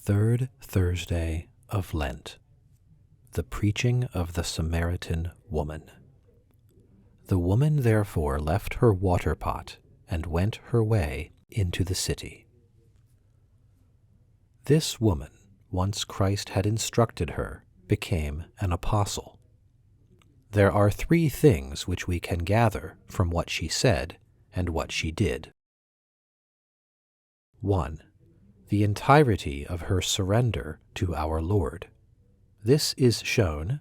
third Thursday of Lent, the preaching of the Samaritan woman. The woman therefore left her water pot and went her way into the city. This woman, once Christ had instructed her, became an apostle. There are three things which we can gather from what she said and what she did. 1. The entirety of her surrender to our Lord. This is shown,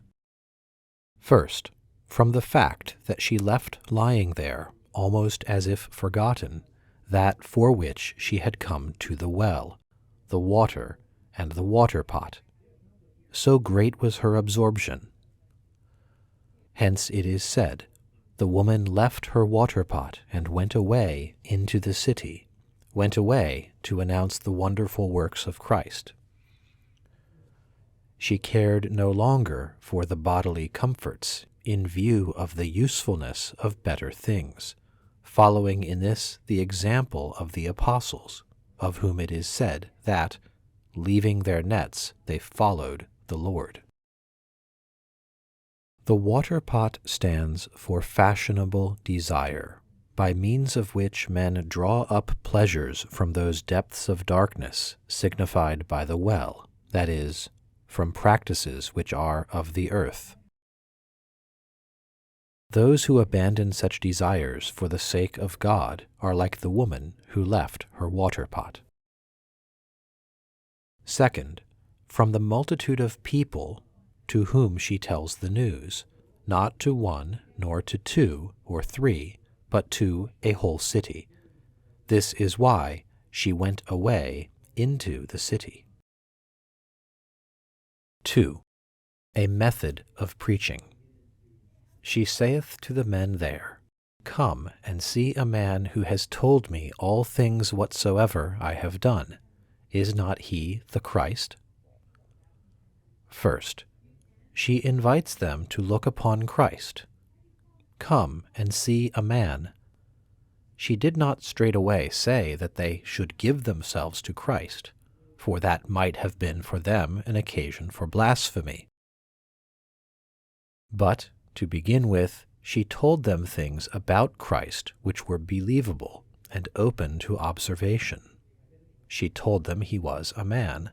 first, from the fact that she left lying there, almost as if forgotten, that for which she had come to the well, the water, and the water pot. So great was her absorption. Hence it is said, the woman left her water pot and went away into the city, went away to announce the wonderful works of Christ. She cared no longer for the bodily comforts in view of the usefulness of better things, following in this the example of the apostles, of whom it is said that, leaving their nets, they followed the Lord. The water pot stands for fashionable desire, by means of which men draw up pleasures from those depths of darkness signified by the well, that is, from practices which are of the earth. Those who abandon such desires for the sake of God are like the woman who left her water pot. Second, from the multitude of people to whom she tells the news, not to one, nor to two or three, but to a whole city. This is why she went away into the city. 2. A method of preaching. She saith to the men there, Come and see a man who has told me all things whatsoever I have done. Is not he the Christ? First, she invites them to look upon Christ. Come and see a man. She did not straightway say that they should give themselves to Christ, for that might have been for them an occasion for blasphemy. But, to begin with, she told them things about Christ which were believable and open to observation. She told them he was a man.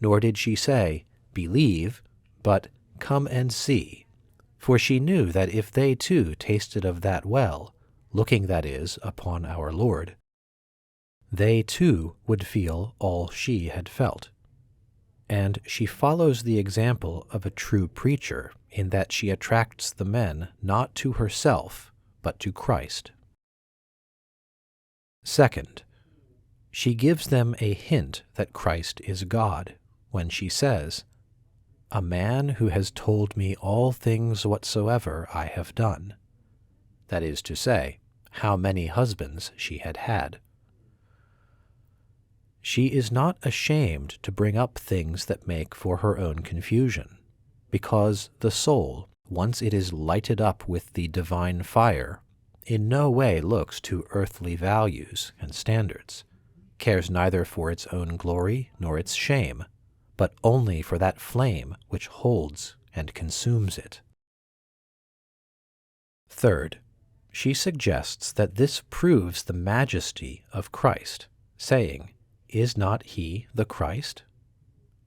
Nor did she say, Believe, but come and see. For she knew that if they too tasted of that well, looking, that is, upon our Lord, they too would feel all she had felt. And she follows the example of a true preacher in that she attracts the men not to herself, but to Christ. Second, she gives them a hint that Christ is God when she says, A man who has told me all things whatsoever I have done. That is to say, how many husbands she had had. She is not ashamed to bring up things that make for her own confusion, because the soul, once it is lighted up with the divine fire, in no way looks to earthly values and standards, cares neither for its own glory nor its shame, but only for that flame which holds and consumes it. Third, she suggests that this proves the majesty of Christ, saying, Is not he the Christ?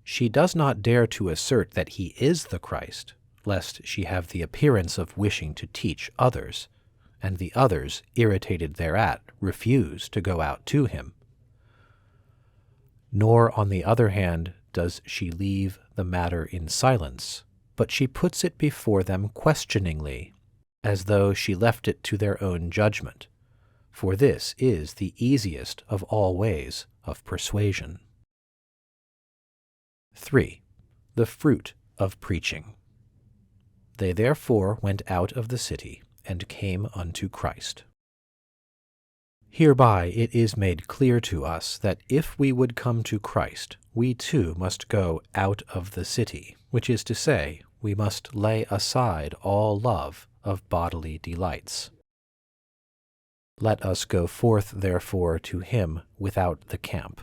She does not dare to assert that he is the Christ, lest she have the appearance of wishing to teach others, and the others, irritated thereat, refuse to go out to him. Nor, on the other hand, does she leave the matter in silence, but she puts it before them questioningly, as though she left it to their own judgment, for this is the easiest of all ways of persuasion. 3. The fruit of preaching. They therefore went out of the city, and came unto Christ. Hereby it is made clear to us that if we would come to Christ, we too must go out of the city, which is to say, we must lay aside all love of bodily delights. Let us go forth therefore to him without the camp.